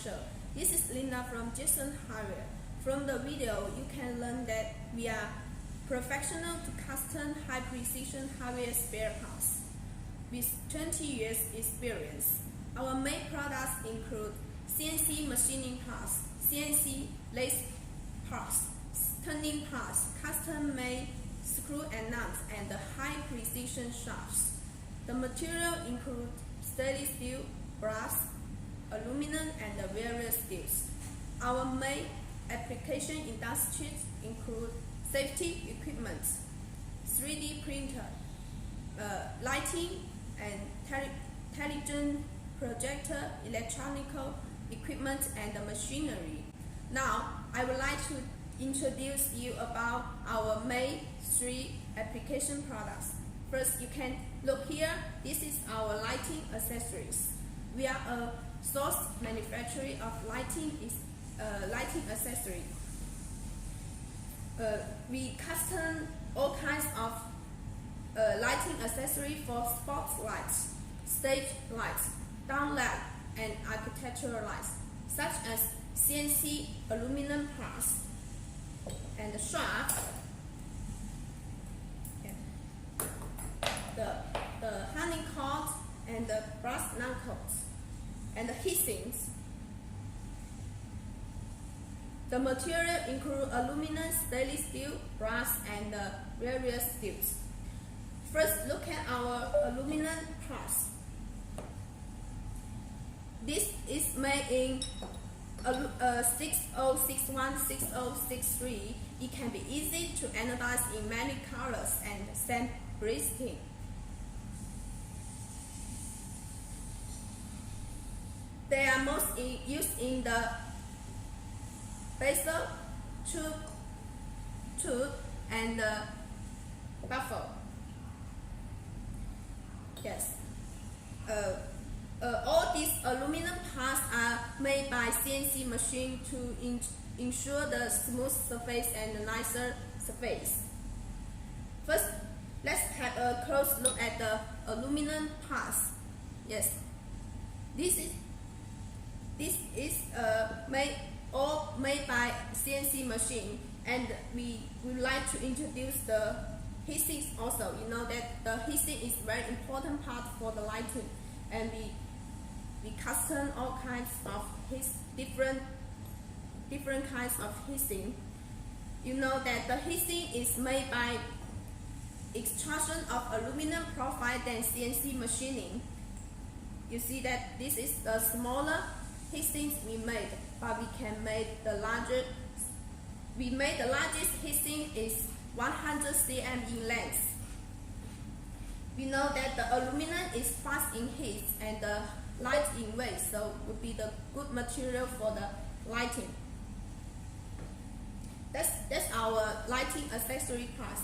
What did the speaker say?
show. This is Linda from Jason Hardware. From the video, you can learn that we are professional to custom high-precision hardware spare parts. With 20 years experience, our main products include CNC machining parts, CNC lathe parts, turning parts, custom-made screw and nuts, and high-precision shafts. The material includes stainless steel, brass, aluminum, and various steels. Our main application industries include safety equipment, 3D printer, lighting and intelligent projector, electronic equipment, and machinery. Now, I would like to introduce you about our main three application products. First, you can look here. This is our lighting accessories. We are a source manufacturer of lighting accessory. We custom all kinds of lighting accessory for sports lights, stage lights, downlight, and architectural lights, such as CNC aluminum parts and the shaft, the honeycomb, and the brass knuckles, and the heatsinks. The material includes aluminum, stainless steel, brass, and various steels. First, look at our aluminum parts. This is made in 6061, 6063. It can be easy to anodize in many colors and sand blasting. They are most used in the bezel, tube, and baffle. Yes. All these aluminum parts are made by CNC machine to ensure the smooth surface and the nicer surface. First, let's have a close look at the aluminum parts. Yes, this is made by CNC machine, and we would like to introduce the heatsink also. You know that the heatsink is very important part for the lighting, and we custom all kinds of different kinds of heatsink. You know that the heatsink is made by extrusion of aluminum profile than CNC machining. You see that this is the smaller heatsink we made, but we can make the larger. We made the largest heatsink is 100 cm in length. We know that the aluminum is fast in heat and light in weight, so would be the good material for the lighting. That's our lighting accessory parts.